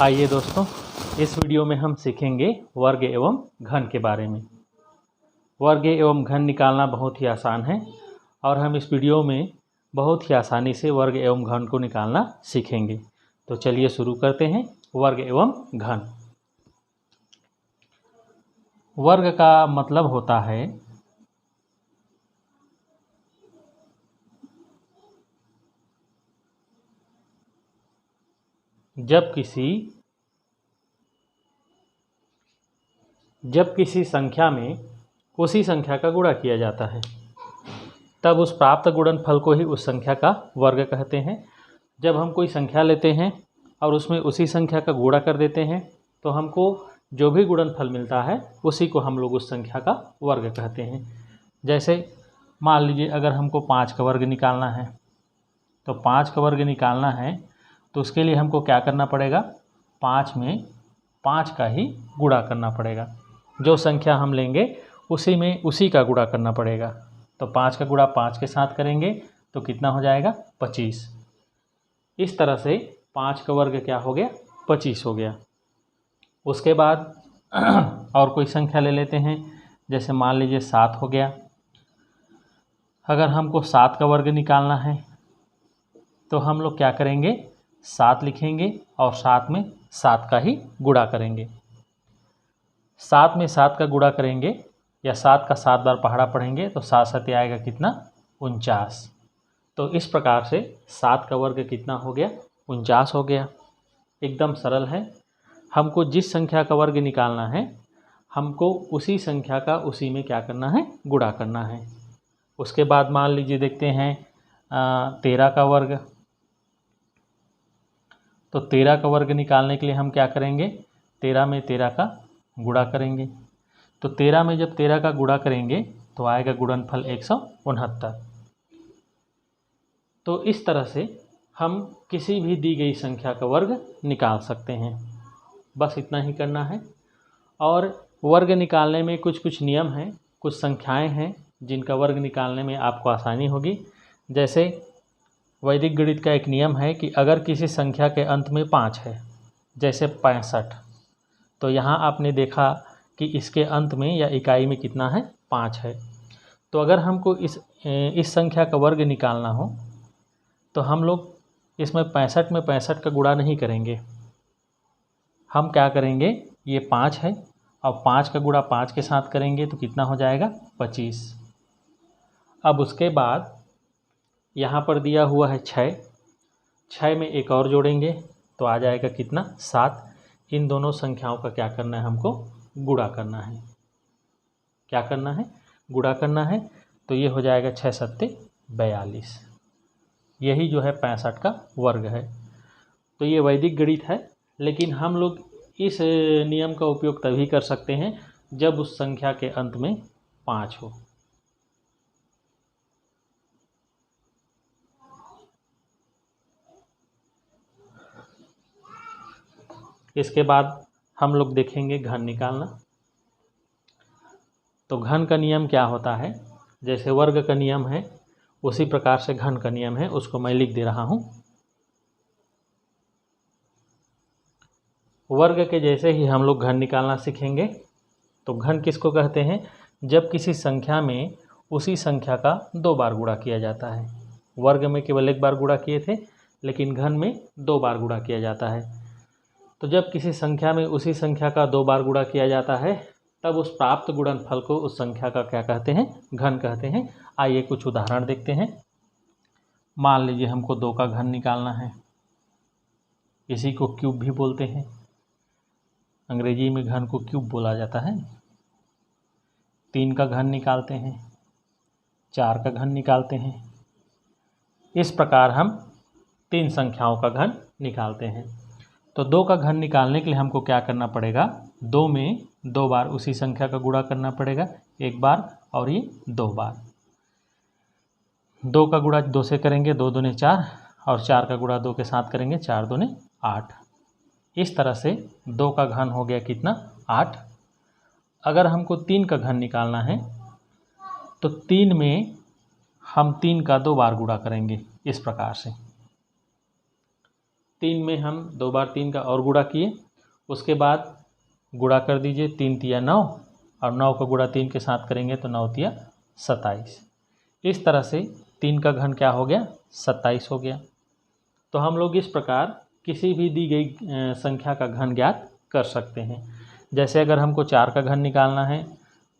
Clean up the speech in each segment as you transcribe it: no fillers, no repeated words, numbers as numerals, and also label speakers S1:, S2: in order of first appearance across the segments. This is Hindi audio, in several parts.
S1: आइए दोस्तों, इस वीडियो में हम सीखेंगे वर्ग एवं घन के बारे में। वर्ग एवं घन निकालना बहुत ही आसान है और हम इस वीडियो में बहुत ही आसानी से वर्ग एवं घन को निकालना सीखेंगे। तो चलिए शुरू करते हैं। वर्ग एवं घन। वर्ग का मतलब होता है जब किसी संख्या में उसी संख्या का गुणा किया जाता है, तब उस प्राप्त गुणनफल को ही उस संख्या का वर्ग कहते हैं। जब हम कोई संख्या लेते हैं और उसमें उसी संख्या का गुणा कर देते हैं तो हमको जो भी गुणनफल मिलता है उसी को हम लोग उस संख्या का वर्ग कहते हैं। जैसे मान लीजिए अगर हमको 5 का वर्ग निकालना है, तो 5 का वर्ग निकालना है तो उसके लिए हमको क्या करना पड़ेगा, 5 में 5 का ही गुणा करना पड़ेगा। जो संख्या हम लेंगे उसी में उसी का गुणा करना पड़ेगा। तो 5 का गुणा 5 के साथ करेंगे तो कितना हो जाएगा, 25। इस तरह से 5 का वर्ग क्या हो गया, 25 हो गया। उसके बाद और कोई संख्या ले लेते हैं, जैसे मान लीजिए 7 हो गया। अगर हमको 7 का वर्ग निकालना है तो हम लोग क्या करेंगे, 7 लिखेंगे और 7 में 7 का ही गुणा करेंगे। 7 में 7 का गुणा करेंगे या 7 का 7 बार पहाड़ा पढ़ेंगे तो 7 7 आएगा कितना, 49। तो इस प्रकार से 7 का वर्ग कितना हो गया, 49 हो गया। एकदम सरल है। हमको जिस संख्या का वर्ग निकालना है हमको उसी संख्या का उसी में क्या करना है, गुणा करना है। उसके बाद मान लीजिए देखते हैं 13 का वर्ग। तो 13 का वर्ग निकालने के लिए हम क्या करेंगे, 13 में 13 का गुणा करेंगे। तो 13 में जब 13 का गुणा करेंगे तो आएगा गुणनफल 169। तो इस तरह से हम किसी भी दी गई संख्या का वर्ग निकाल सकते हैं। बस इतना ही करना है। और वर्ग निकालने में कुछ नियम हैं, कुछ संख्याएं हैं जिनका वर्ग निकालने में आपको आसानी होगी। जैसे वैदिक गणित का एक नियम है कि अगर किसी संख्या के अंत में 5 है, जैसे 65, तो यहाँ आपने देखा कि इसके अंत में या इकाई में कितना है, 5 है। तो अगर हमको इस संख्या का वर्ग निकालना हो तो हम लोग इसमें 65 में 65 का गुणा नहीं करेंगे। हम क्या करेंगे, ये 5 है और 5 का गुणा 5 के साथ करेंगे तो कितना हो जाएगा, 25। अब उसके बाद यहाँ पर दिया हुआ है 6, 6 में एक और जोड़ेंगे तो आ जाएगा कितना, 7। इन दोनों संख्याओं का क्या करना है, हमको गुणा करना है। क्या करना है, गुणा करना है। तो ये हो जाएगा 6 7 42। यही जो है 65 का वर्ग है। तो ये वैदिक गणित है, लेकिन हम लोग इस नियम का उपयोग तभी कर सकते हैं जब उस संख्या के अंत में 5 हो। इसके बाद हम लोग देखेंगे घन निकालना। तो घन का नियम क्या होता है, जैसे वर्ग का नियम है उसी प्रकार से घन का नियम है, उसको मैं लिख दे रहा हूँ। वर्ग के जैसे ही हम लोग घन निकालना सीखेंगे। तो घन किसको कहते हैं, जब किसी संख्या में उसी संख्या का 2 बार गुणा किया जाता है। वर्ग में केवल 1 बार गुणा किए थे, लेकिन घन में 2 बार गुणा किया जाता है। तो जब किसी संख्या में उसी संख्या का 2 बार गुणा किया जाता है तब उस प्राप्त गुणनफल को उस संख्या का क्या कहते हैं, घन कहते हैं। आइए कुछ उदाहरण देखते हैं। मान लीजिए हमको 2 का घन निकालना है, इसी को क्यूब भी बोलते हैं। अंग्रेजी में घन को क्यूब बोला जाता है। 3 का घन निकालते हैं, 4 का घन निकालते हैं। इस प्रकार हम 3 संख्याओं का घन निकालते हैं। तो 2 का घन निकालने के लिए हमको क्या करना पड़ेगा, 2 में 2 बार उसी संख्या का गुणा करना पड़ेगा, 1 बार और ये 2 बार। 2 का गुणा 2 से करेंगे, 2 दूने 4, और 4 का गुणा 2 के साथ करेंगे, 4 दूने 8। इस तरह से 2 का घन हो गया कितना, 8। अगर हमको 3 का घन निकालना है तो 3 में हम 3 का 2 बार गुणा करेंगे, इस प्रकार से। 3 में हम 2 बार 3 का और गुणा किए, उसके बाद गुणा कर दीजिए, 3 तिया 9 और 9 का गुणा 3 के साथ करेंगे तो 9 तिया 27। इस तरह से 3 का घन क्या हो गया, 27 हो गया। तो हम लोग इस प्रकार किसी भी दी गई संख्या का घन ज्ञात कर सकते हैं। जैसे अगर हमको 4 का घन निकालना है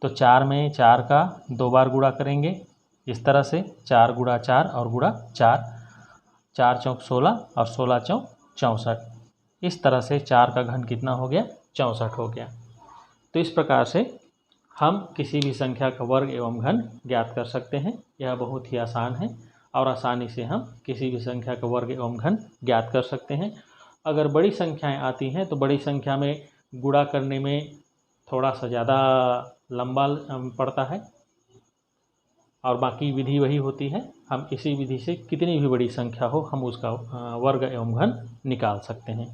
S1: तो 4 में 4 का 2 बार गुणा करेंगे, इस तरह से 4 गुणा 4 और गुणा 4, 4 चौक 16 और 16 चौक 64। इस तरह से 4 का घन कितना हो गया, 64 हो गया। तो इस प्रकार से हम किसी भी संख्या का वर्ग एवं घन ज्ञात कर सकते हैं। यह बहुत ही आसान है और आसानी से हम किसी भी संख्या का वर्ग एवं घन ज्ञात कर सकते हैं। अगर बड़ी संख्याएं आती हैं तो बड़ी संख्या में गुणा करने में थोड़ा सा ज़्यादा लंबा पड़ता है और बाकी विधि वही होती है। हम इसी विधि से कितनी भी बड़ी संख्या हो हम उसका वर्ग एवं घन निकाल सकते हैं।